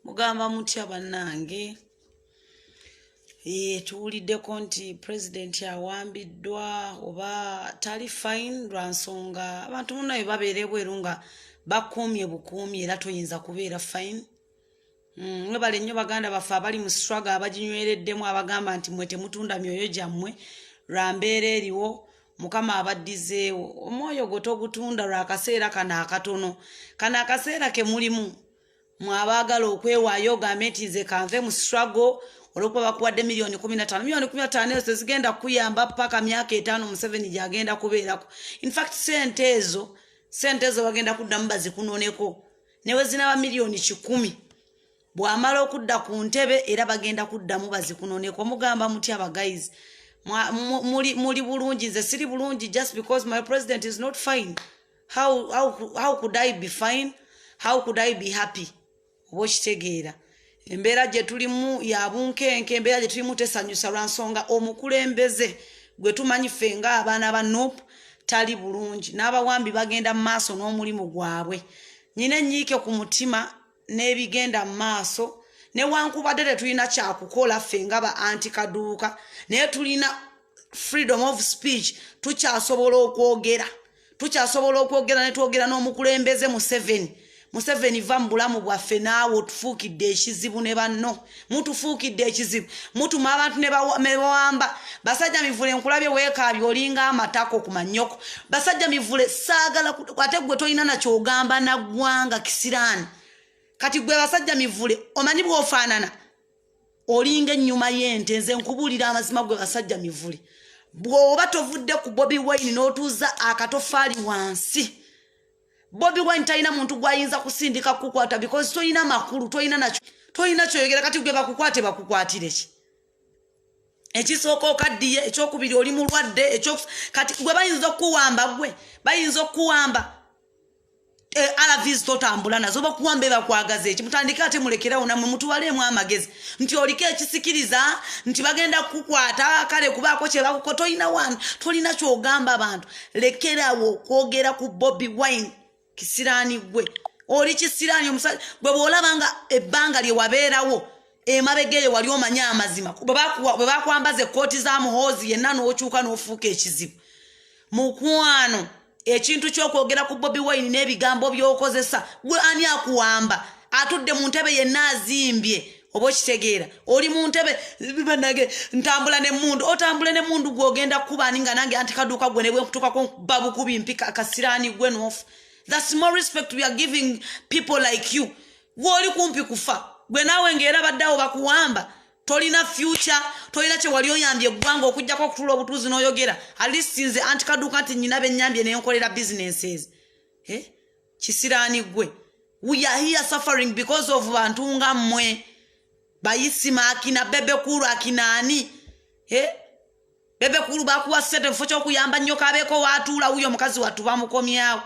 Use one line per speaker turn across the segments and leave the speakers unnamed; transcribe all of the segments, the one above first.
Mugamba mutya bannange tuwuliddeko nti president awambiddwa oba tali fine lwa nsonga abantu munaye babeera bweru nga bakuumye bukuumye era toyinza kubeera fine. Mwebale nnyo baganda baffe abali mu struggle abaginywereddemu abagamba nti mwe temutunda myoyo gyammwe lwa mbeera eriwo Mukama abaddizeewo omwoyo gwo togutunda lwa kaseera kano akatono kano akaseera ke mulimu mwabaagala okwewaayo ogambe nti nze kanve mu struggle olwokuba bakuwadde miliyoni 15 miliyoni 15 ezo zigenda kuyamba paka myaka 5 Museveni gyagenda kubeerako. In fact sente ezo bagenda kuddamu bazikunoneko newe zinaba miliyoni 10 bw'amala okudda ku ntebe era bagenda kuddamu bazikunoneko. Mugamba mutya aba guys muli bulungi nze siri bulungi just because my president is not fine. How could I be fine? How could I be happy? Obokitegeera embeera gye tulimu ya bunkenke embeera gye tulimu tesanyusa lwa nsonga omukulembeze gwe tumanyi ffe nga abaana ba NUP tali bulungi n'abawambi bagenda mu maaso n'omulimu gwabwe. Nyina enyiike ku mutima n'ebigenda mu maaso newankubadde tetulina kyakukola ffe nga ba antikaduuka naye tulina freedom of speech tukyasobola okwogera ne twogera n'omukulembeze Museveni va mu bulamu bwaffe naawe otufuukidde ekizibu ne banno mutufuukidde ekizibu mutuma abantu ne bawamba basajja mivule nkulabye weekaabye olinga amatako ku manyoko basajja mivule saagala ate gwe tolina nakyogamba naggwanga kisiraani kati gwe basajja mivule omanyi bw'ofaanana olinga ennyuma y'ente nze nkubuulira amazima gwe basajja mivule bw'oba tovudde ku Bobi Wine n'otuuza akatofaali wansi Bobi Wine talina muntu gwayinza kusindika kukwata because toyina makulu toyina kyoyogera kati gwe bakukwatire ki ekisooka okaddiye ekyokubiri oli mulwadde kati gwe bayinza okuwamba alavis totambula nazo bakuwambe bakwagaza eki mutandika ate mulekerawo namwe mutuwaleemu amagezi nti oliko ekisikiriza nti bagenda kukwata kale kubaako kye bakuko tolina kyogamba abantu lekerawo okwogera ku Bobi Wine kisiraani gwe oli kisiraani omusajja bwe bw'olabanga ebbanga lye wabeerawo emabegeyo wali omanya amazima bwe bakwambaza ekkooti za muhoozi yenna n'okyuka n'ofuuka ekizibu mukwano ekintu ky'okwogera ku Bobi Wine n'ebigambo by'okozesa gwe ani akuwamba atudde mu ntebe yenna azimbye oba okitegeera oli mu ntebe bibannage ntambula n'emmundu otambule n'emmundu gw'ogenda kubaani nga nange antikaduuka gwe ne bwe nkutuukako babukubi mpika kasiraani gwe n'ofu. That's more respect we are giving people like you. Gwoli kumpi kufa gwe naawe ng'era baddawo bakuwamba tolina future tolina kye wali oyambye eggwanga okujjako okutula obutuuzi n'oyogera at least nze antikaduuka nti nyina bennyambye naye nkolera businesses kisiraani gwe we are here suffering because of bantu nga mmwe bayisima akina bebekulu akinaani bebekulu bakuwa setefo ky'okuyamba nnyo kabeeko waatuula wuyo omukazi wattu bamukomyawo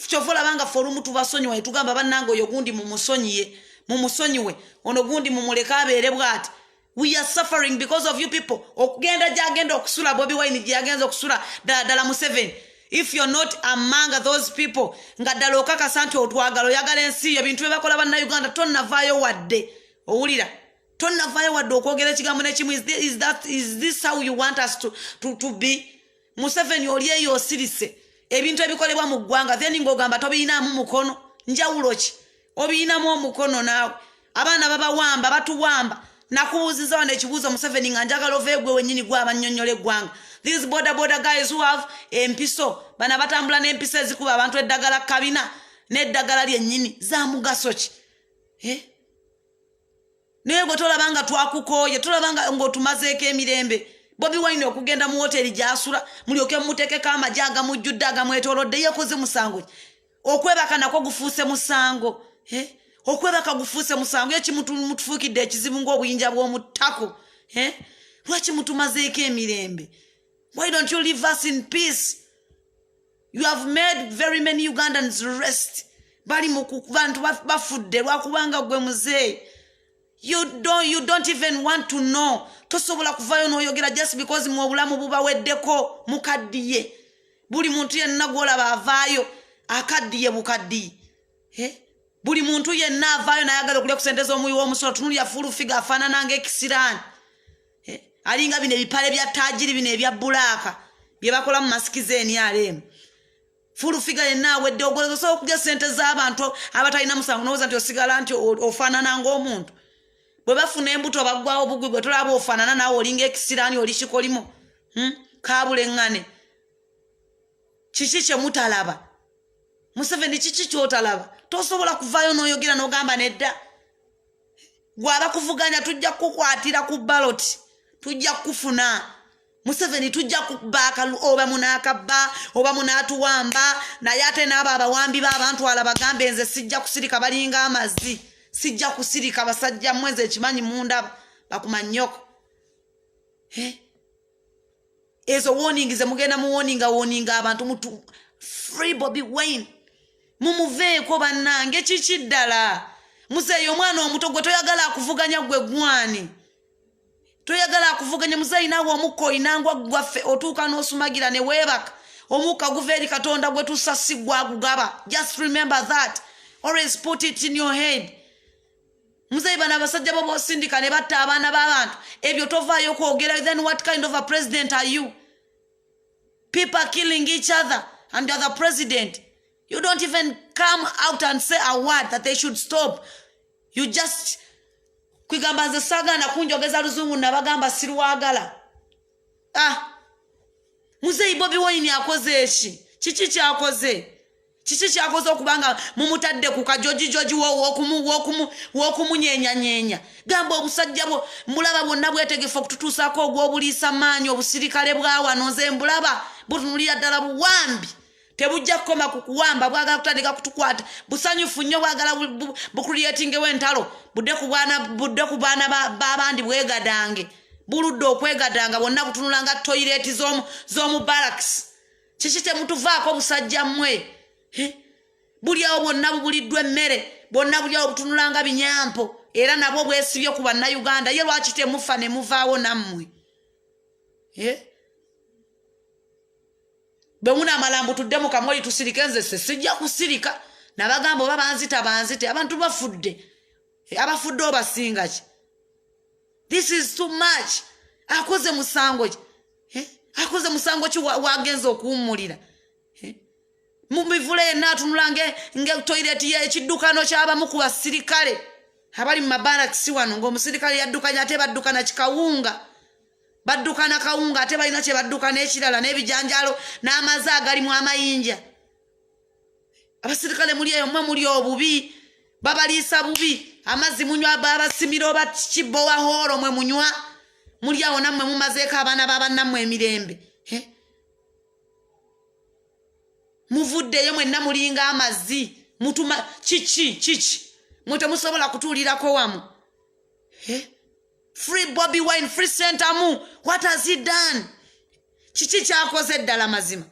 kyova olabanga ffe olumu tubasonyiwa ne tugamba bannange oyo gundi mumusonyiwe ono gundi mumuleke abeere bw'ati. We are suffering because of you people. Okugenda gyagenda okusula Bobi Wine gyagenza okusula ddala Museveni. If you're not among those people nga ddala okakasa nti otwagala oyagala ensi yo ebintu bye bakola bannayuganda tonnavaayo wadde owulira tonnavaayo wadde okwogera ekigambo n'ekimu. Is this how you want us to be? Museveni oli eyo osirise ebintu ebikolebwa mu ggwanga then ng'ogamba tobiinaamu mukono njawulo ki obiinamu omukono naawe abaana babawamba batuwamba nakubuuziza wano ekibuuzo Museveni nga njagala ove gwe wennyini gwe abannyonnyola eggwanga. These border guys who have empiso bana batambula n'empiso ezikuba abantu eddagala kabina n'eddagala lyennyini za mugaso ki naye gwe tolabanga twakukooye tolabanga ng'otumazeeko emirembe. Bobi Wine okugenda mu hoteli gy'asula mulyoke mumuteekeko amagye agamujjudde agamwetoolodde yeekoze musango okwebaka nakwo gufuuse musango okwebaka gufuuse musango mutufuukidde ekizibu ng'obuyinja bw'omuttako lwaki mutumazeeko emirembe? Why don't you leave us in peace? You have made very many Ugandans rest bali mu bantu bafudde lwakubanga gwe muzeeyi. You don't even want to know. Tosobola kuvayo n'oyogera just because mu obulamu bubaweddeko mukaddiye buli muntu yenna gw'olaba avaayo akaddiye bukaddiye buli muntu yenna avaayo nayagala okulya ku sente z'omuwi w'omusolo tunulya fulu figa afaanana ng'ekisiraani alinga bino ebipale bya taajiri bino ebya bulaaka bye bakola mu masiki z'NRM fulu figa yenna awedde ogoloza osobola okulya sente z'abantu abatalina musango n'owooza nti osigala nti ofaanana ng'omuntu bwe bafuna embuto baggwawo bugwi bwe tolaba ofaanana naawe olinga ekisiraani oli kikolimo kaabulengane kiki kye mutalaba Museveni kiki kyotalaba tosobola kuvaayo n'oyogera n'ogamba nedda gwaba kuvuganya tujja kukwatira ku ballot tujja kufuna Museveni tujja kubaaka oba munaakabba oba munaatuwamba naye ate n'abo abawambi b'abantu bagambe nze sijja kusirika balinga amazzi sijja kusirika basajja mweze ekimanyi munda bakumanyoko ezo warning ze mugenda mu warning abantu mutu free Bobi Wine mumuveeko bannange kiki ddala muzeeyo omwana omuto gwe toyagala akuvuganya gwe gwani toyagala akuvuganya muzeeyi naawe omukka olinangwa gwaffe otuuka n'osumagira ne weebaka omukka guva eri Katonda gwe tusasigwa agugaba just remember that always put it in your head muzeeyi bano abasajja bo boosindika ne batta abaana b'abantu ebyo tovaayo kwogera then what kind of a president are you people are killing each other and you're the president. You don't even come out and say a word that they should stop. You just kwigamba nze saga na kunjogeza luzungu nabagamba sirwagala. Muzeeyi Bobi Wine akoze eki? Kiki kyakoze? Kiki kyakoze okubanga mumutadde ku kajoji w'okumunyenya. Gamba obusajja bwo mulaba bwonna bwetegefu okututuusaako ogw'obuliisa maanyi obusirikale bwawano nze mbulaba butunulira ddala buwambi. Tebujja kukoma kukuwamba bwagala kutandika kutukwata busanyufu nnyo bwagala bukuliyetingewo entalo budde ku baana b'abandi bwegadange buludde okwegadanga bonna butunulanga toyireti z'omu barracks kiki temutuvaako busajja mmwe buli awo bwonna bubuliddwa emmere bwonna buli awo butunulanga binyampo era nabwo bwesibye ku bannayuganda ye lwaki temufa ne muvaawo nammwe Bemuna malambu tudemu kamoli tusirike nze sijja kusirika nabagamba oba banzite abantu bafudde abafudde obasinga ki this is too much akoze musango ki wagenza okuwummulira mumivule yenna atunulange toilet ye ekiddukano ky'abamu ku basirikale abali mu mabarakisi wano ng'omusirikale yaddukanya ate baddukana kikawunga baddukana kawunga ate balina kye baddukana ekirala n'ebijanjalo n'amazzi agalimu amayinja abasirikale muli eyo mmwe muli obubi babaliisa bubi amazzi munywa babasimira oba kibbo wa horo mwe munywa muli awo nammwe mumazeeko abaana b'abannammwe emirembe muvuddeyo mwenna mulinga amazzi mutuma kiki mwe temusobola kutuulirako wamu Free Bobi Wine, free Sentamu. What has he done? Kiki kyakoze ddala mazima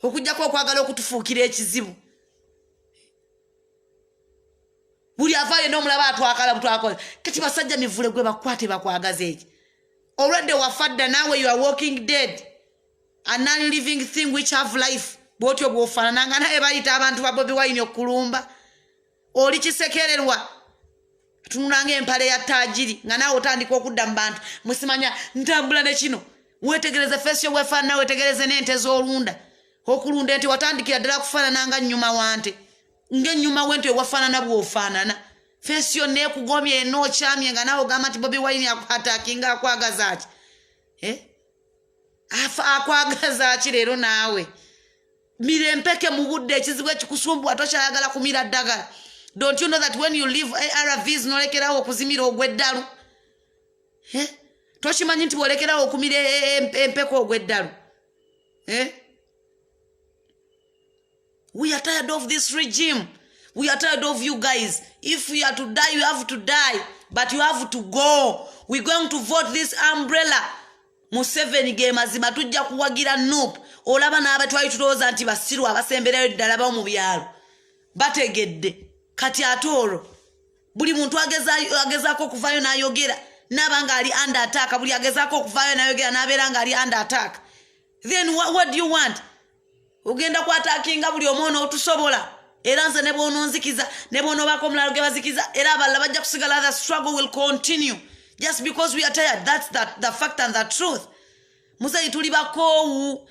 okujjako okwagala okutufuukira ekizibu buli avaayo n'omulaba atwakala butwakoze kati basajja mivule gwe bakwate bakwagaze eki already wafadda naawe you are walking dead a non-living thing which have life bwotyo bwofaanananga naye bayita abantu ba Bobi Wine okulumba oli kisekererwa tunulanga empale ya taajiri nga naawe otandika okudda mu bantu musimanya ntambula ne kino wetegereze feesi yo wefaanana wetegereze n'ente z'olunda okulunda ente watandikira ddala kufaanananga nnyuma wante ng'ennyuma w'ente wafaanana bw'ofaanana feesi yo neekugomye enookyamye nga naawe ogamba nti Bobi Wine atakinga akwagaza ki akwagaza ki leero naawe mira empeke mu budde ekizibu ekikusumbwa tokyayagala kumira ddagala. Don't you know that when you leave ARVs nolekerawo okuzimira ogw'eddalu toshimanyi nti bwolekerawo okumira empeko ogw'eddalu we are tired of this regime. We are tired of you guys. If you are to die, you have to die, but you have to go. We're going to vote this umbrella. Museveni ge mazima tujja kuwagira nope olaba n'abatwayi tulowooza nti basiru abasembereyo ddala bawo mu byalo bategedde kati atoro buli muntu agezaako okuvaayo n'ayogera n'abanga ali under attack buli agezaako okuvaayo n'ayogera n'abeera nga ali under attack then what do you want? Ugenda ku attackinga buli omwono otusobola era nze ne bw'ononzikiza ne bw'onobaako omulala ge bazikiza era abalala bajja kusigala. The struggle will continue just because we are tired. That's the fact and the truth. Muzeyi tuli bakoowu.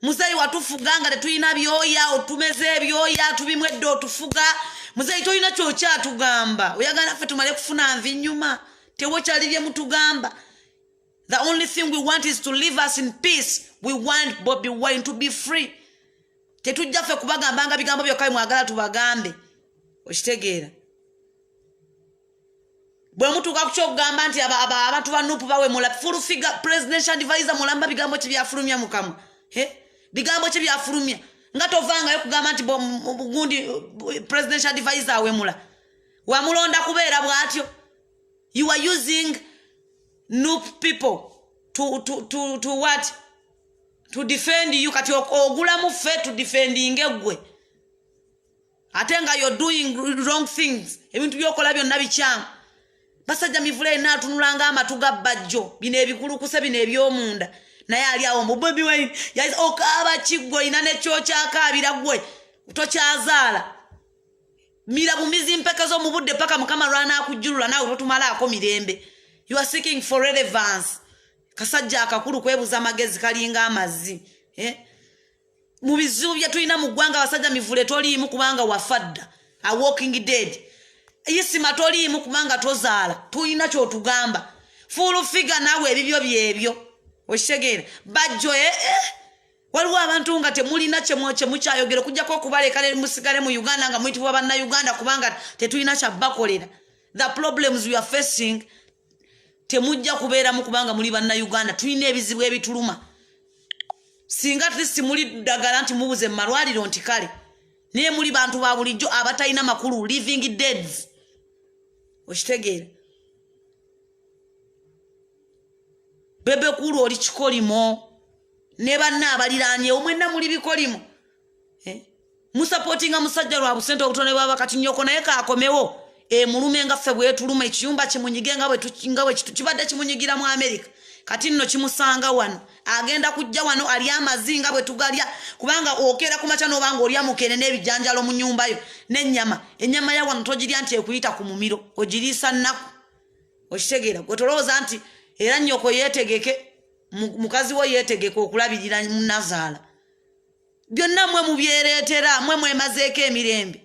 Muzeyi watufuganga tetulina byoya otumeze ebyoya tubimwedde otufuga. Muzeyi tolina kyokyatugamba. Oyagala ffe tumale kufuna nvi nnyuma. Tewokyali bye mutugamba. The only thing we want is to live us in peace. We want Bobi Wine to be free. Tetujja ffe kubagambanga bigambo byokka mwagala tubagambe. Okitegeera. Bwe mutuuka ku kyokugamba nti abantu ba Nuupu bawemula full figure presidential advisor mulamba bigambo ki byafulumya mukamwa. Bigambo ki byafulumya. Nga tovangayo kugamba nti gundi presidential advisor awemula. Wamulonda kubeera bwatyo. You are using Nuupu people to what? To defend you. Kati ogulamu ffe to defending gwe. Ate nga you're doing wrong things. Ebintu byokola byonna bikyamu. Basajja mivule inatunulanga amatuga bajjo. Bino ebikulukuse bino ebyomunda. Naye ali awo mu Bobi Wine yayi okaaba kiggo ina ne kyokyakaabira gwe. Tokyazaala. Mira bumizi mpekazo mu budde paka mukama lwana akujjulula nawe totumalaako mirembe. You are seeking for relevance. Kasajja akakulu kwebuza magezi kalinga amazzi. Mu bizibu bye tulina mu ggwanga basajja mivule toliimu kubanga wafadda. A walking dead. Yisima toliimu kubanga tozaala. Tulina kyotugamba. Full figure nawe ebibyo byebyo. Oshegera. Bajjo waliwo abantu nga temulina kyemukyayogera okujjako okubaleka musigale mu Uganda nga muyitibwa banna Uganda kubanga tetulina kyabakolera. The problems we are facing temujja kubeera mu kubanga muli banna Uganda. Tulina ebizibu ebituluma. Singa at least muli ddagala nti mubuze malwaliro nti kale. Naye muli bantu ba bulijjo abatalina makulu, living deads. Okitegeera. Bebe kulu oli kikolimo. Ne banna abaliraanye omwenna muli bikolimo. Musupportinga musajja lwa busente obutone baba kati nyoko naye kaakomewo. Mulume nga ffe bwetuluma ekiyumba kimunyige nga bwe kibadde kimunyigira mu America. Kati nno kimusanga wano. Agenda kujja wano ali amazinga bwe tugalya kubanga okera kumacha nobanga oli amukene n'ebijanjalo mu nyumba yo n'ennyama. Ennyama ya wano togirya nti ekuyita ku mumiro. Ogirisa nnaku. Okitegeera. Gwetolowooza nti era nnyoko yeetegeke mukazi wo yeetegeke okulabirira munazaala. Byonna mwe mubyereetera mwe mwemazeeko emirembe.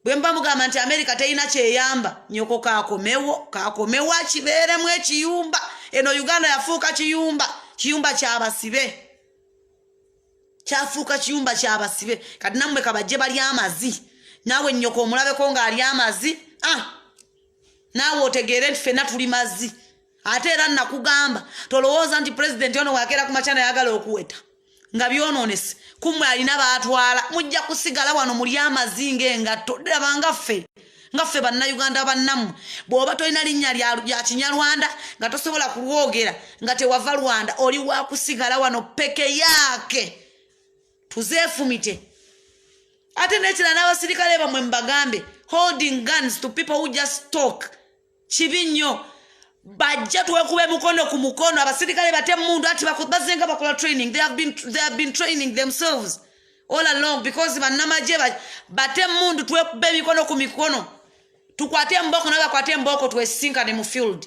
Bwe mba mugamba nti America teyina kyeyamba nnyoko kaakomewo kibeeremu ekiyumba. Eno Uganda yafuuka kiyumba ky'abasibe. Kyafuuka kiyumba ky'abasibe. Kati nammwe kabajje bali amazi. Naawe nnyoko omulabeko ng'ali amazi. Naawe otegeere nti ffenna tuli mazzi. Ate era nakugamba tolowooza nti president ono wakeera ku machana yagala okuweta. Nga byonoonese. Kumwe alina baatwala. Mujja kusigala wano muli amazi ng'engatto. Ddaba ngaffe banna Uganda bannamu. Bw'oba tolina linnya lya Kinyarwanda nga tosobola kulwogera nga tewava Rwanda oli wa kusigala wano peke yake. Tuzeefumite. Ate n'ekira n'abasirikale bamwe mbagambe holding guns to people who just talk. Kibi nnyo. Bajja tuwekube mukono ku mukono abasirikale bate mundu ati bazenga bakola training. They have been training themselves all along because bannamagye bate mundu tuwekube mikono ku mikono. Tukwate mboko na bakwate mboko twesinkane mu field.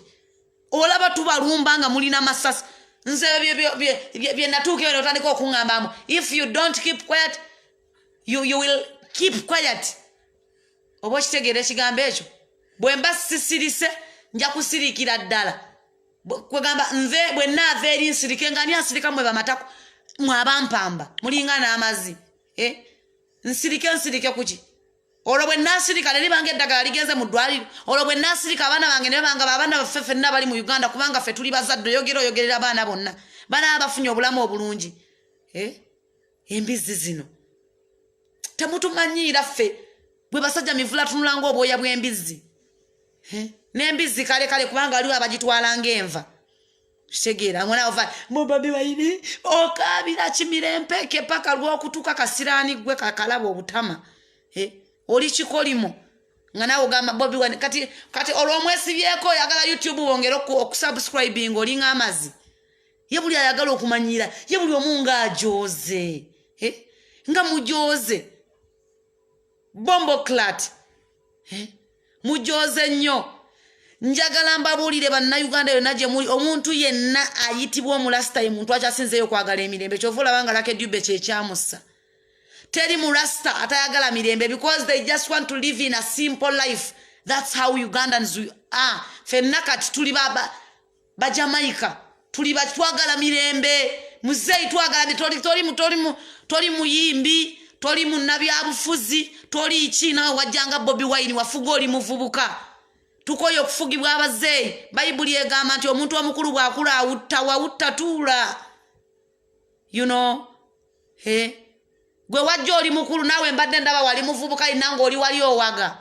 Olaba tubalumba nga mulina masasi. Nze bye natuke wano tandika okungambamo. If you don't keep quiet, you will keep quiet. Obo kitegere ekigambo ekyo. Bwe mba sisirise nja kusirikira ddala. Kwegamba nve bwe naava eri nsirike nga ani asirika mwe bamatako mwabampamba mulinga n'amazzi. Nsirike kuki? Olwo bwe nasirika ne bange eddagala ligenze mu ddwaliro. Olwo bwe nasirika abaana bange ne banga abaana baffe ffenna bali mu Uganda kubanga ffe tuli bazadde oyogerera abaana bonna. Bana abafunye obulamu obulungi. Embizi zino. Temutumanyiira ffe bwe basajja mivula tunulanga obwoya bw'embizi. N'embizi kale kubanga aliwo abagitwala ng'enva. Kitegeera mwana ova mu Bobi Wine okaabira kimirempeke paka lw'okutuuka kasiraani gwe kakalaba obutama. Oli kikolimo nga nawe ogamba Bobi Wine kati olw'omwesibyeko oyagala YouTube wongera okusubscribing olinga amazi. Ye buli ayagala okumanyira ye buli omu ng'ajooze. Nga mujooze. bombo clat mujoze nnyo njagala mbabuulire bannayuganda yonna gye muli omuntu yenna ayitibwa omulasta ye muntu akyasinzeeyo kwagala emirembe kyova olabanga Lucky Dube kyekyamussa teri mulasta atayagala mirembe because they just want to live in a simple life. That's how Ugandans we are. Fenna kati tuli ba Jamaica tuli batwagala mirembe muzeyi twagala tori muyimbi tori munnabyabufuzi tori ichina wajanga Bobi Wine wafuga oli muvubuka tukoye okufugibwa abazeyi Bayibuli egamba nti omuntu omukulu bwakula awutta tuula you know gwe wajja oli mukulu nawe mbadde ndaba wali muvubuka inanga oli wali owaga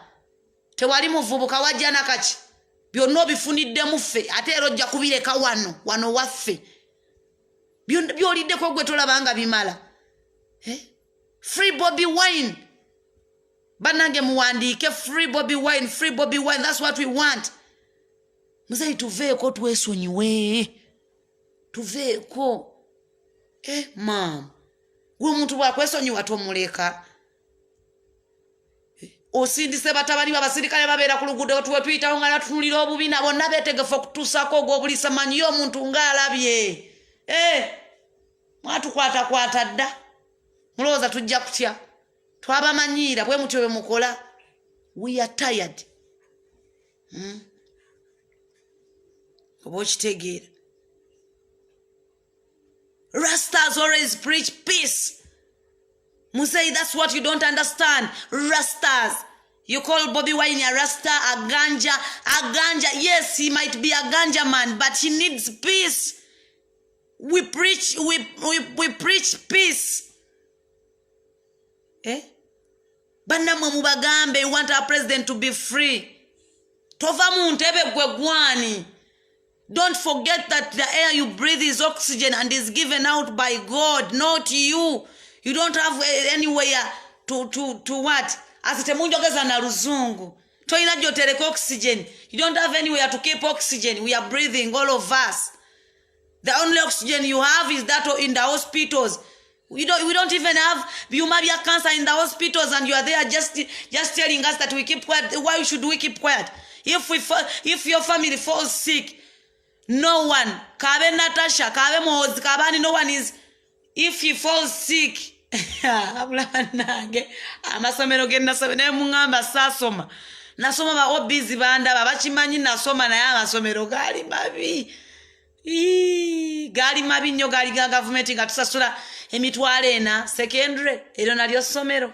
tewali muvubuka wajja nakaki byonna obifunidde muffe ate era ojja kubireka wano waffe byoliddeko gwe tolabanga bimala Free Bobi Wine banange muwandiike free Bobi Wine, that's what we want. Muzeyi tuveeko twesonyiwe tuveeko mam gwe omuntu bwakwesonyiwa tomuleka osindise batabani babasirikale babeera ku luguudo tuwe tuyitawo nga natunulira obubi nabo nabeetegefu okutuusako ogw'obulisa manyiyo omuntu ng'alabye mwatukwatakwata dda mulowooza tujja kutya twabamanyiira bwe mutyo bwe mukola we are tired oba okitegeera Rastas always preach peace. Muzeyi, that's what you don't understand. Rastas. You call Bobi Wine a Rasta, a ganja. Yes, he might be a ganja man, but he needs peace. We preach peace. Banna mwe mubagambe, you want our president to be free. Tova muntebe gwe gwani. Don't forget that the air you breathe is oxygen and is given out by God, not you. You don't have anywhere to what? Asite munjogeza na ruzungu. Toina jotereka oxygen. You don't have anywhere to keep oxygen. We are breathing, all of us. The only oxygen you have is that in the hospitals. We don't even have Bumabia cancer in the hospitals, and you are there just telling us that we keep quiet. Why should we keep quiet? If your family falls sick, no one, Kabe Natasha, Kabe Moz, Kabani, no one is. If he falls sick, amasomero genda sabene mungamba sasoma. Nasoma ba obizi banda babachimanyi nasoma na ya masomero gali mabi. Gali mabi nnyo gali ga government nga tusasula emitwalo ena secondary ero nalyo somero.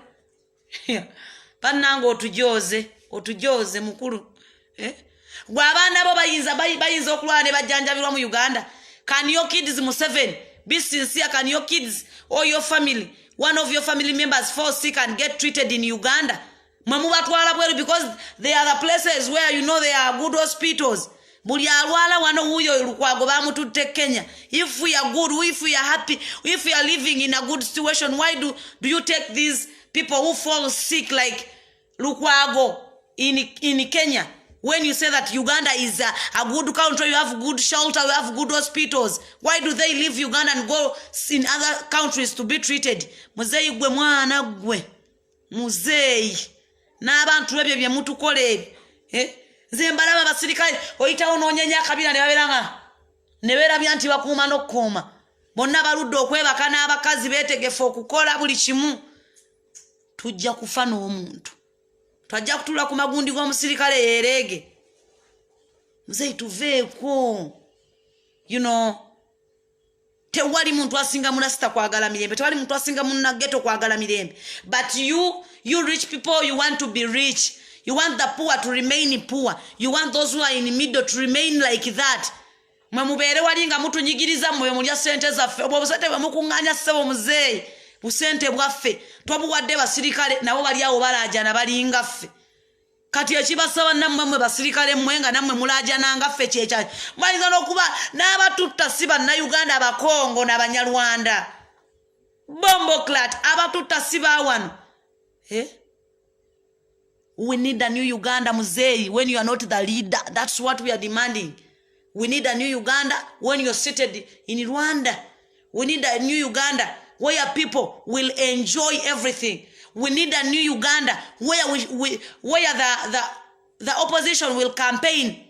Panango otujoze mukulu. Gwabana bo bayinza okulwana ne bajjanjabirwa mu Uganda. Can your kids mu 7 be sincere? Can your kids or your family, one of your family members fall sick and get treated in Uganda? Mamubatwala bweru, because they are the places where you know there are good hospitals. Buli alwala wano huyo Lukwago bamututte Kenya. If we are good, if we are happy, if we are living in a good situation, why do you take these people who fall sick like Lukwago in Kenya? When you say that Uganda is a good country, you have good shelter, you have good hospitals, why do they leave Uganda and go in other countries to be treated? Muzeyi gwe mwana gwe. Muzeyi. N'abantu ebyo bye mutukola ebyo. Nze mbalaba basirikale oyitawo n'onyenya akabira ne baberanga. Ne berabya nti bakuuma n'okkuuma. Bonna baludde okwebaka n'abakazi beetegefu okukola buli kimu. Tujja kufa n'omuntu. Twajja kutula ku magundi g'omusirikale yeerege. Muzeyi tuveeko. You know, tewali muntu asinga munasita kwagala mirembe. Tewali muntu asinga munnageto kwagala mirembe. But you rich people, you want to be rich. You want the poor to remain poor. You want those who are in the middle to remain like that. Mwe mubeere wali nga mutunyigiriza mwe mulya sente zaffe. Obwo busente bwe mukuŋŋaanya ssebo muzeeyi. Busente bwaffe twabuwadde basirikale nabo bali awo balaajana balinga ffe. Kati ekibasaba nammwe mwe basirikale mmwe nga nammwe mulaajana ffe kyekya. Mwayinza n'okuba n'abatutta si bannayuganda abakongo n'abanyarwanda. Bombo clat abatutta si bawano. We need a new Uganda, muzeyi, when you are not the leader. That's what we are demanding. We need a new Uganda when you're seated in Rwanda. We need a new Uganda where people will enjoy everything. We need a new Uganda where the opposition will campaign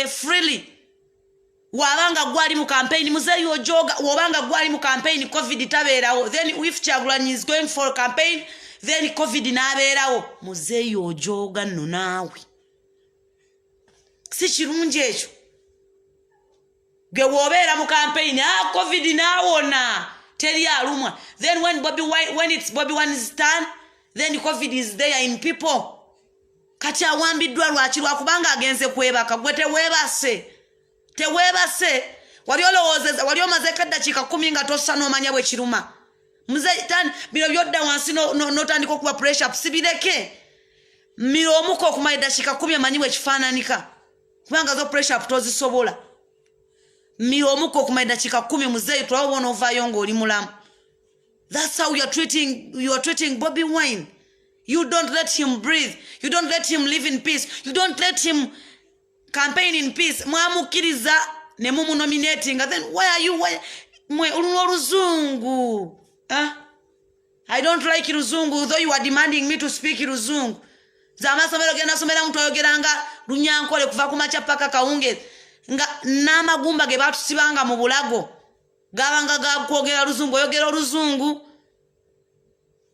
freely. Wabanga gwali mu campaign muzeyi ojoga wabanga gwali mu campaign COVID taberawo, then if Kyagulanyi is going for a campaign then COVID naberawo muzeyi ojoga nno nawe si kirungi ekyo ge wobera mu campaign COVID nawona teri alumwa, then when it's Bobi Wine's turn then COVID is there in people. Kati awambiddwa lwaki lwakubanga agenze kwebaka gwe tewebase wali olowozeza wali omaze kaddakiika 10 nga tossa n'omanya bwe kiruma muzeyi tan bino byodda wansi n'otandika okuba pressure up sibireke miro omuko okumala eddakiika 10 amanyi bwe kifaananika kubanga zo pressure up tozisobola miro omuko okumala eddakiika 10 muzeyi twawona ovaayo ng'oli mulamu. That's how you are treating Bobi Wine. You don't let him breathe. You don't let him live in peace. You don't let him campaign in peace. Mwamukiriza ne mumu nominating. And then why are you Ruzungu? Huh? I don't like Ruzungu, though you are demanding me to speak Ruzungu. Zama somero gena somera mtu ayogeranga runyankole kuva kumacha paka kaunge. Nga namagumba ge batusibanga mu bulago. Gabanga gakwogera Ruzungu oyogera Ruzungu.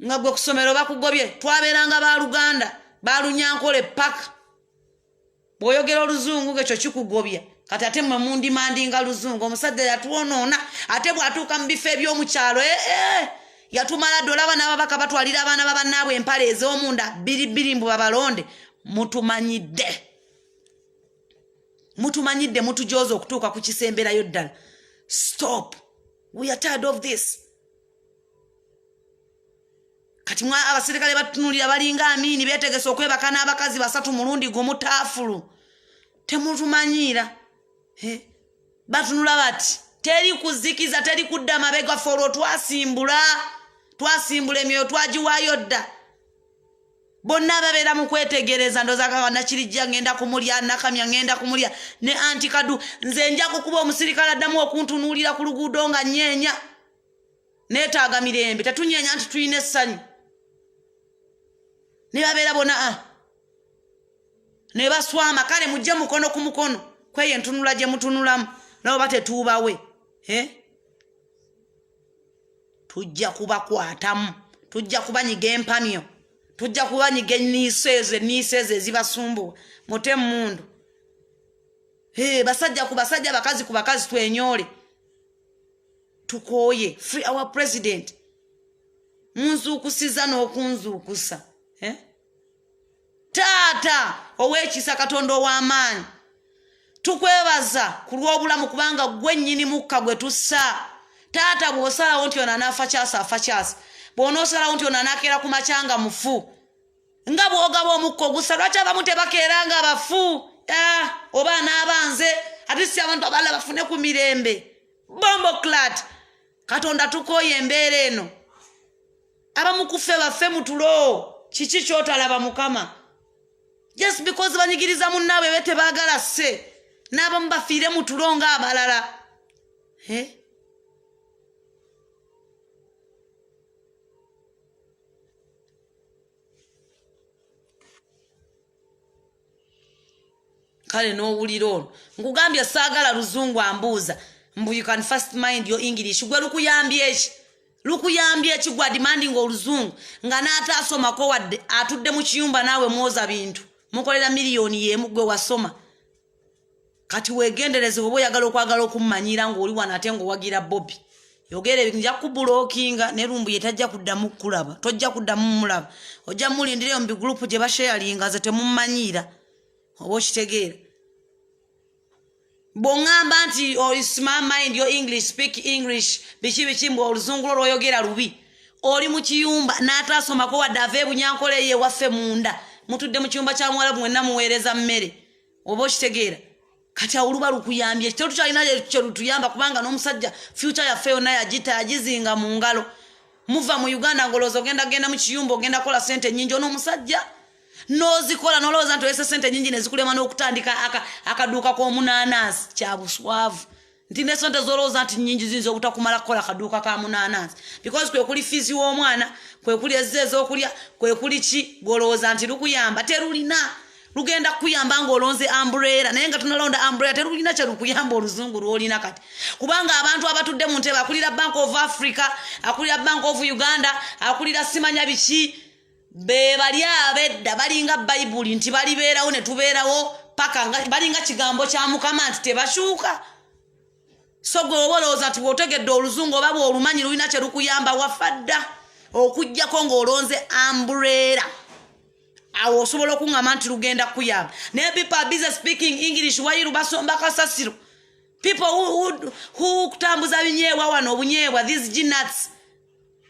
Nga gwe kusomero bakugobye twaberanga ba Luganda ba Lunyankole paka boyogera Luzungu gekyo kikugobya kati ate mwe mundi mandinga Luzungu omusajja yatuwonona ate bwatuuka mu bifo eby'omu kyalo yatumala dola abana babaka batwalira abaana babannaabwe empale ez'omunda bbiri mbu babalonde mutumanyidde mutujoza okutuuka ku kisemberayo ddala. Stop, we are tired of this. Kati mwa abasirikale batunulira balinga Amini betegese okwebaka n'abakazi 3 mulundi gumu taafulu temutumanyira batunula bati teri kuzikiza teri kudda mabega foro twasimbula emyoyo twagiwaayo dda bonna babeera mu kwetegereza ndoza kawana kirijja ngenda kumulya nakamya ngenda kumulya ne anti Kadu nze nja kukuba omusirikale addamu okuntunuulira ku luguudo nga nyeenya neetaaga mirembe tetunyeenya nti tuyina essanyu ne babeera bona ne baswama kale mujje mukono ku mukono kweye ntunula gye mutunulamu nabo batetuubawe tujja kubakwatamu tujja kubanyiga empamyo tujja kubanyiga niiseze ezibasumbuwa mute mundu basajja ku basajja bakazi ku bakazi twenyole tukoye free our president munzuukusiza n'okunzuukusa taata ow'ekisa Katonda ow'amaanyi tukwebaza ku lw'obulamu kubanga gwe nnyini mukka gwe tussa taata bw'osalawo nti ono anaafa kyasa bw'onoosalawo nti ono anaakeera ku makyanga mufu nga bw'ogaba omukka ogussa lwaki abamu tebakeera nga bafu oba anaabanze ate si abantu abalala bafune ku mirembe bomboclat Katonda tukoye embeera eno abamu kufe baffe mutulo kiki kyotalaba Mukama just because banyigiriza munnaabwe bete baagala sse n'abamu bafiire mutulo nga abalala kale n'owulira ono nkugambye saagala Luzungu ambuuza mbu you can first mind your English gwe lukuyambye eki gwa demanding Oluzungu nga n'ataasomako wadde atudde mu kiyumba naawe mwoza bintu mukolera miliyoni y'emu gwe wasoma kati weegendereze oba oyagala okwagala okumumanyira ng'oli wano ate ng'owagira Bobi yogera ebintu nja kubulookinga ne lumbu ye tajja kuddamu kulaba tojja kuddamu mulaba ojja mulindireyo mu bigurupu gye bashayalinga ze temummanyiira oba okitegeera bw'oŋŋamba nti smart mind your English speak English biki mbu Oluzungu lw'oyogera lubi oli mu kiyumba n'ataasomako wadde ava ebunyankole ye waffe munda mutudde mu kiyumba kya Mwarabu mwenna muweereza mmere oba okitegeera kati oluba lukuyambye ekitolo tukyalina kye lutuyamba kubanga n'omusajja future yaffe yonna yagizinga mu ngalo muva mu Uganda ngolooza genda mu kiyumba ogenda kola sente nnyingi n'omusajja n'ozikola n'olowooza nti oyese sente nnyingi ne zikulema n'okutandika akaduuka k'omunaanansi kya buswavu ntine sonte zolooza nti nnyingi zinzo okutakumala kukola kaduuka ka munanansi because kwe kuli fizi w'omwana kwe kuli ezzeeza okulya kwe kuli ki golooza nti lukuyamba terulina lugenda kuyamba ng'olonze umbrella naye nga tunalonda umbrella terulina kye lukuyamba oluzungu lw'olina kati kubanga abantu abatudde mu ntebe akulira Bank of Africa akulira Bank of Uganda akulira simanya biki be bali abedda balinga Bible nti balibeerawo ne tubeerawo paka balinga kigambo kya Mukama nti tebashuuka so gwe obolooza nti bw'otegedde oluzungu oba bw'olumanyi lulina kye lukuyamba wafadda okujjako ng'olonze umbrella awo osobola okungamba nti lugenda kuyamba naye people are busy speaking English wayiru basomba kasasiro people who kutambuza binyeebwa wano obunyeebwa these ginats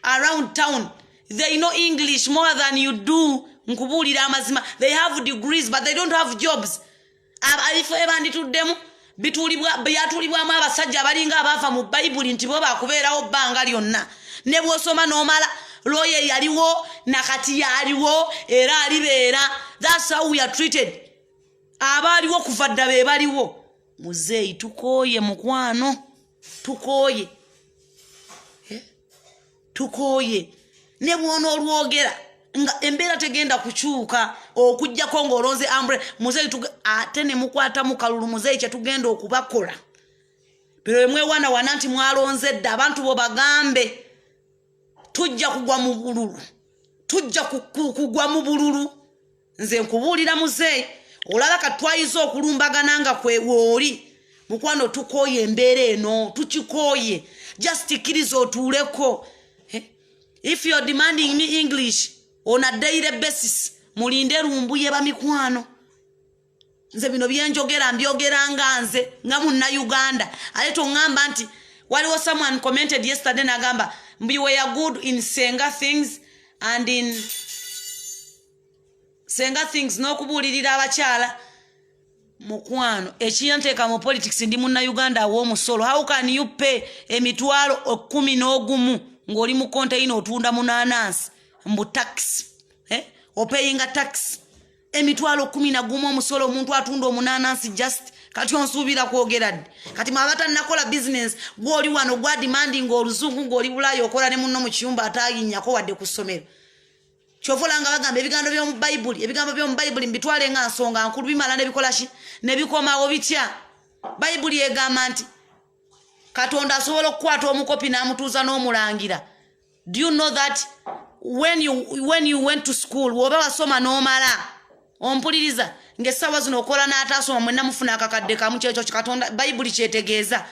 around town they know English more than you do nkubuulira amazima they have degrees but they don't have jobs alifo ebandituddemu byatulibwamu abasajja abalinga abaafa mu Bayibuli nti bo bakubeerawo bbanga lyonna ne bw'osoma n'omala lawyer yaliwo nakati yaliwo era alibeera that's how we are treated abaaliwo kuva dda be baliwo muzeeyi tukooye mukwano tukooye tukooye ne bw'ona olwogera nga embeera tegenda kukyuka okujjako ng'olonze umbrella muzeeyi ate ne mukwata mu kalulu muzeeyi kye tugenda okubakola pero emwewana wana nti mwalonze dda abantu bo bagambe tujja kugwa mu bululu tujja kugwa mu bululu nze nkubuulira muzeeyi olaba katwayiza okulumbagana nga kwewooli mukwano tukooye embeera eno tukikooye just ikkiriza otuuleko if you're demanding me English on a daily basis mulinde lumbuye bamikwano nze bino byenjogera mbyogera nga nze nga munna Uganda ate tongamba nti waliwo someone commented yesterday nagamba we were good in senga things and in senga things n'okubuulirira abakyala mukwano ekiyanteeka mu politics ndi munna Uganda aw'omusolo how can you pay emitwalo 11 ng'oli mu container otunda munanansi mbu tax opayinga tax emitwalo 11 omusolo omuntu atunda omunanansi just kati onsuubira kwogera dde kati mwabata nakola business gw'oli wano gwa demanding oluzungu ng'oli Bulaaya okola ne munno mu kiyumba ataayinyako wadde ku ssomero kyovolanga bagamba ebigambo by'omu Bayibuli ebigambo by'omu Bayibuli mbitwale nga nsonga nkulu bimala ne bikola ki ne bikomawo bitya Bayibuli egamba nti Katonda asobola okukwata omukopi n'amutuuza n'omulangira do you know that when you went to school woba wasoma n'omala ompuliriza ng'essaawa zino okola n'ataasoma mwenna mufuna akakadde kamu kyekyo Katonda Bayibuli kyetegeeza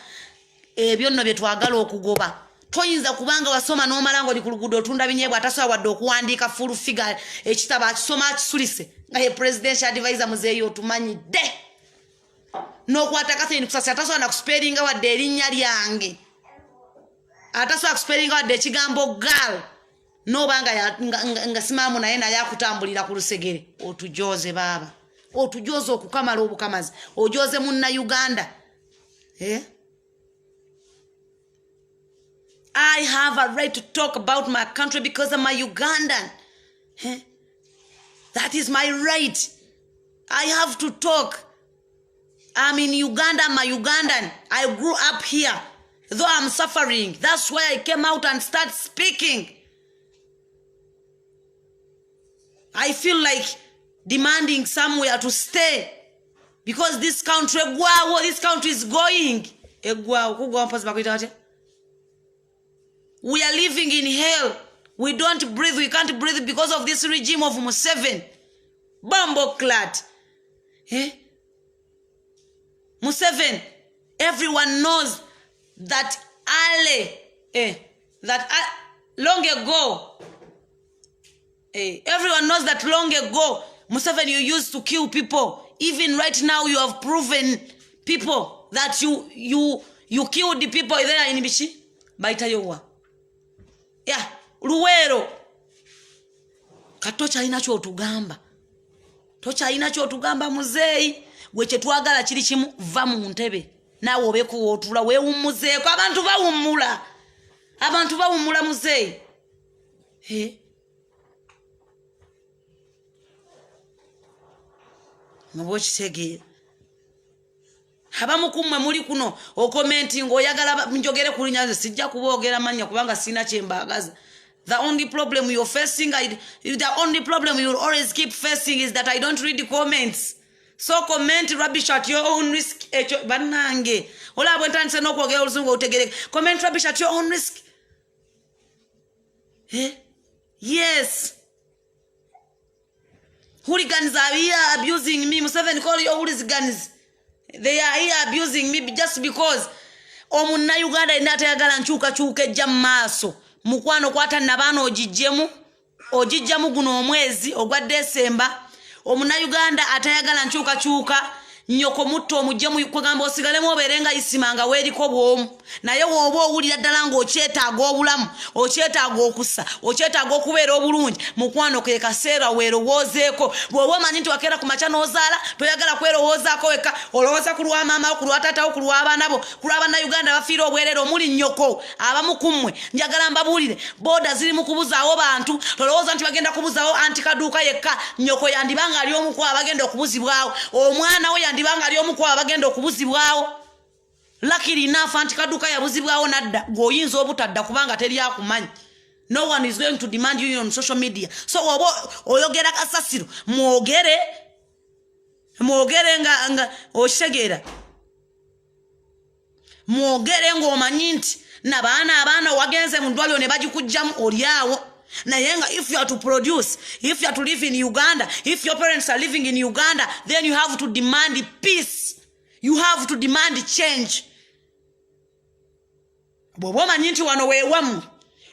ebyo nno bye twagala okugoba toyinza kubanga wasoma n'omala ng'oli ku luguudo otunda binyeebwa atasobola wadde okuwandiika full figure ekitabo akisoma akisulise nga ye presidential advisor muzeeyi otumanyidde n'okwata Catherine Kusasi atasobola na kusperinga wadde erinnya lyange atasobola kusperinga wadde ekigambo girl n'obanga nga simaamu naye naye akutambulira ku lusegere otujoze baaba otujoze okukamala obukamazi ojoze munna Uganda I have a right to talk about my country because I'm a Ugandan. That is my right. I have to talk. I'm in Uganda, I'm a Ugandan. I grew up here. Though I'm suffering, that's why I came out and started speaking. I feel like demanding somewhere to stay. Because this country, wow, this country is going. We are living in hell. We don't breathe. We can't breathe because of this regime of Museveni. Bumbleclad. Museveni. Everyone knows that long ago. Everyone knows that long ago, Museveni, you used to kill people. Even right now, you have proven people that you killed the people there in Bichi. Baitayowa. Yeah, Luwero. Katocha ina kyotugamba. Tocha ina kyotugamba muzeeyi. Weche twagala kiri kimu va mu ntebe. Nawe obeku otula weewummuzeeko abantu bawummula. Abantu bawummula muzeeyi. Ngabo kitegeera. Abamu kummwe muli kuno o commenting oyagala njogere kulinyaze sijja kuboogera manya kubanga sina kyembagaza. The only problem you're facing, the only problem you'll always keep facing is that I don't read the comments. So comment rubbish at your own risk. Banange. Ola bwentandise n'okwogera oluzungu otegereke. Comment rubbish at your own risk. Eh? Yes. Hooligans are here abusing me. Museveni call your hooligans. They are here abusing me just because omunna Uganda inatayagala nkyuka ejja maaso. Mukwano kwata nabano ojijjemu guno omwezi ogwa December. Omunna Uganda atayagala nkyuka nyoko mutto omujjemu kwegamba osigalemu oberenga isimanga weriko bwomu. Naye woba owulira ddala ng'okyetaaga obulamu, okyetaaga okussa, okyetaaga okubeera obulungi, mukwano ke kaseera weerowoozeeko. Bw'oba omanyi nti wakeera ku makya n'ozaala, toyagala kwerowoozaako wekka, olowooza ku lwa maama, ku lwa taata, ku lw'abaana bo, ku lw'Abannayuganda abafiira obwereere omuli nnyoko. Abamu ku mmwe njagala mbabuulire, booda ziri mu kubuzaawo bantu, tolowooza nti bagenda kubuzaawo anti kaduuka yekka. Nnyoko yandibanga ali omu ku abagenda okubuzibwawo, omwana we yandibanga ali omu ku abagenda okubuzibwawo. Luckily enough anti kaduka yabuzibwawo nadda goyinza obutadda kubanga teri akumanyi. No one is going to demand you on social media. So oyogera kasasiro mwogere nga oshegera. Mwogere ng'omanyi nti abaana wagenze mu ddwaliro ne bagikujjamu oliawo. Naye nga if you are to produce, if you are to live in Uganda, if your parents are living in Uganda, then you have to demand peace. You have to demand change. Bw'oba omanyi nti wano weewamu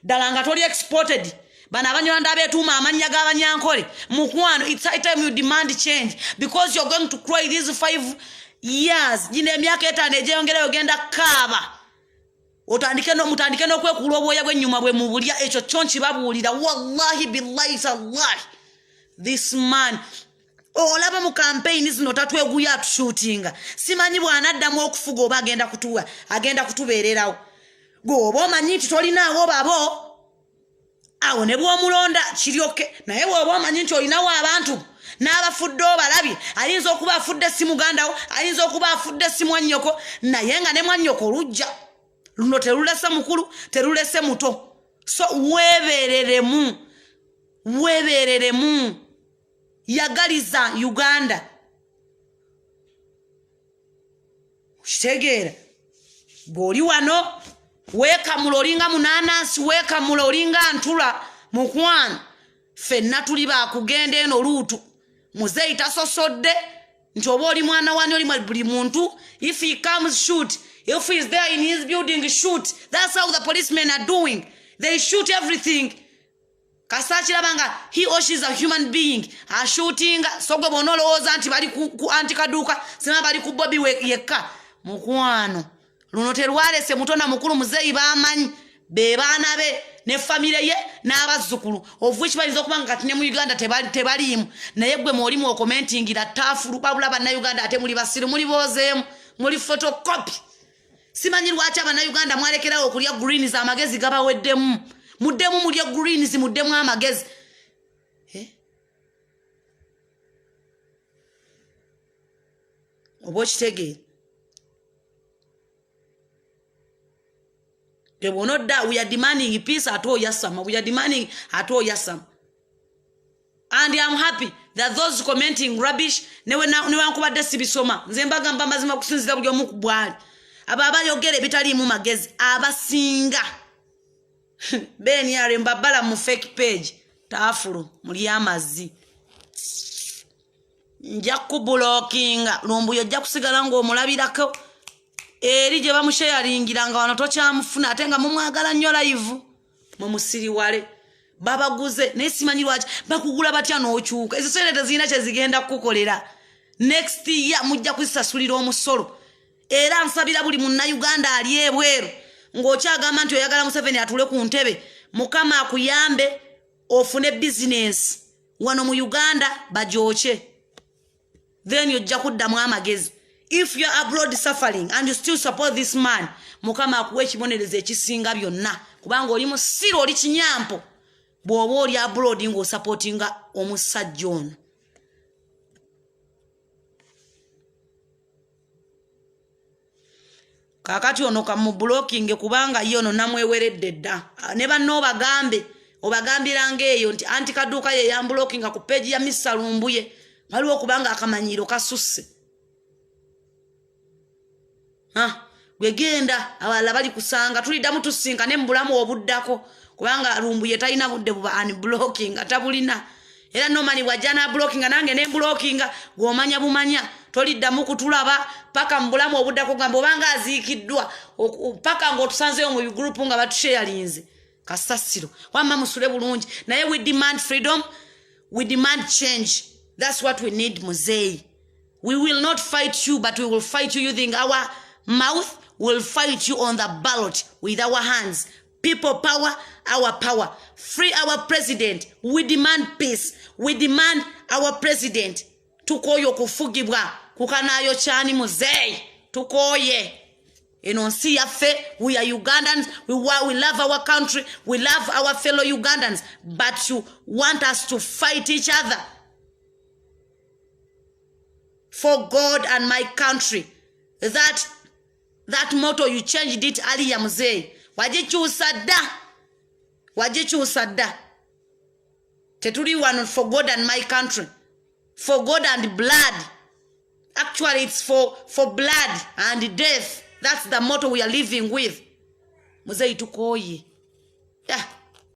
ddala nga toli exported, bano Abanyarwanda abeetuuma amannya g'Abanyankole, mukwano, it's high time you demand change because you're going to cry these 5 years. Gino emyaka 5 egyeyongerayo ogenda kaaba. Mutandike n'okwekula obwoya bw'ennyuma bwe mubulya. Ekyo kyo nkibabuulira. Wallahi billahi tallahi. This man olaba mu campaign zino tatweguya atushutinga. Simanyi bw'anaddamu okufuga oba agenda kutubeererawo. Gwoba omanyi nti tolinaawo babo, awo ne bw'omulonda kiryoke. Naye bw'oba omanyi nti olinawo abantu n'abafudde obalabye, ayinza okuba afudde si mugandawo, ayinza okuba afudde si mwannyoko, naye nga ne mwannyoko olujja. Luno terulese mukulu, terulese muto. So weebereremu. Yagaliza Uganda. Kitegeera. Bw'oli wano weekamula olinga munanasi, weekamula olinga ntula, mukwano ffenna tuli baakugenda eno luutu. Muzeeyi tasosodde nti oba oli mwana wani oli buli muntu. If he comes, shoot. If he is there in his building, shoot. That's how the policemen are doing. They shoot everything. Kasachirabanga, he or she is a human being. A shooting, so go bonoloza nti bali ku antikaduka, sema bali ku Bobi yekka. Mukwano. Luno terwalese mutona mukulu muzeeyi bamanyi be baana be ne family ye n'abazzukulu of which bayinza okubanga kati ne mu Uganda tebaliimu. Naye gwe mwolimu okomentingira tafulu babula Bannayuganda ate muli basiru muli boozeemu muli photocopy. Simanyi lwaki Abannayuganda mwalekerawo okulya greens amagezi gabaweddemu. Muddemu mulya greens muddemu amagezi. Oba okitegeera. We are demanding peace at all yasama. We are demanding at all yasama. And I'm happy that those commenting rubbish newe nkubadde sibisoma. Nze mbagamba mazima kusinzira buli omu ku bwali. Abo abayogera ebitaliimu magezi abasinga. Beni mbabala mu fake page. Tafulu muli amazzi. Nja kubulokinga. Lumbuyo jja kusigala ng'omulabirako. Eri gye bamushayalingira nga wano tokyamufuna ate nga mumwagala nnyo live mumusiriwale babaguze naye simanyi lwaki bakugula batya n'okyuka. Ezo sente tezirina kye zigenda kukolera. Next year mujja kusasulira omusolo. Era nsabira buli Munnayuganda ali ebweru ng'okyagamba nti oyagala Museveni atule ku ntebe, Mukama akuyambe ofune business wano mu Uganda bajooche, then yojja kuddamu amagezi. If you are abroad suffering and you still support this man, Mukama akuwe ekibonerezo ekisinga byonna kubanga oli musiro oli kinyampo bw'oba oli abroad ng'osupportinga omusajja ono. kakati ono kamu blocking kubanga yono namweweredde dda ne banno bagambe obagambiranga eyo nti anti kaduka ye ya blocking ku page ya Mr. Lumbuye waliwo kubanga akamanyiro kasusse gwegenda abala bali kusanga tuliddamu tusinka ne mbulamu obuddako kubanga Lumbuye talina budde buba unblocking atabulina era normally wajana blocking nange ne blocking gwomanya bumanya toliddamu kutulaba paka mbulamu obuddako gamba obanga aziikiddwa paka ng'otusanzeyo mu group nga batusharinze kasasiro wamma musule bulungi naye we demand freedom, we demand change. That's what we need, Muzei. We will not fight you, but we will fight you using our mouth. We'll fight you on the ballot with our hands. People power, our power. Free our president. We demand peace. We demand our president. Tukoyo kufugibwa. Kukanayo chani Muzei. Tukoye. Enonsi yafe, we are Ugandans, we love our country, we love our fellow Ugandans, but you want us to fight each other. For God and my country. That motto, you changed it earlier, Muzei. Wajichu sada. Teturi one for God and my country. For God and blood. Actually, it's for blood and death. That's the motto we are living with. Muzei tukoye.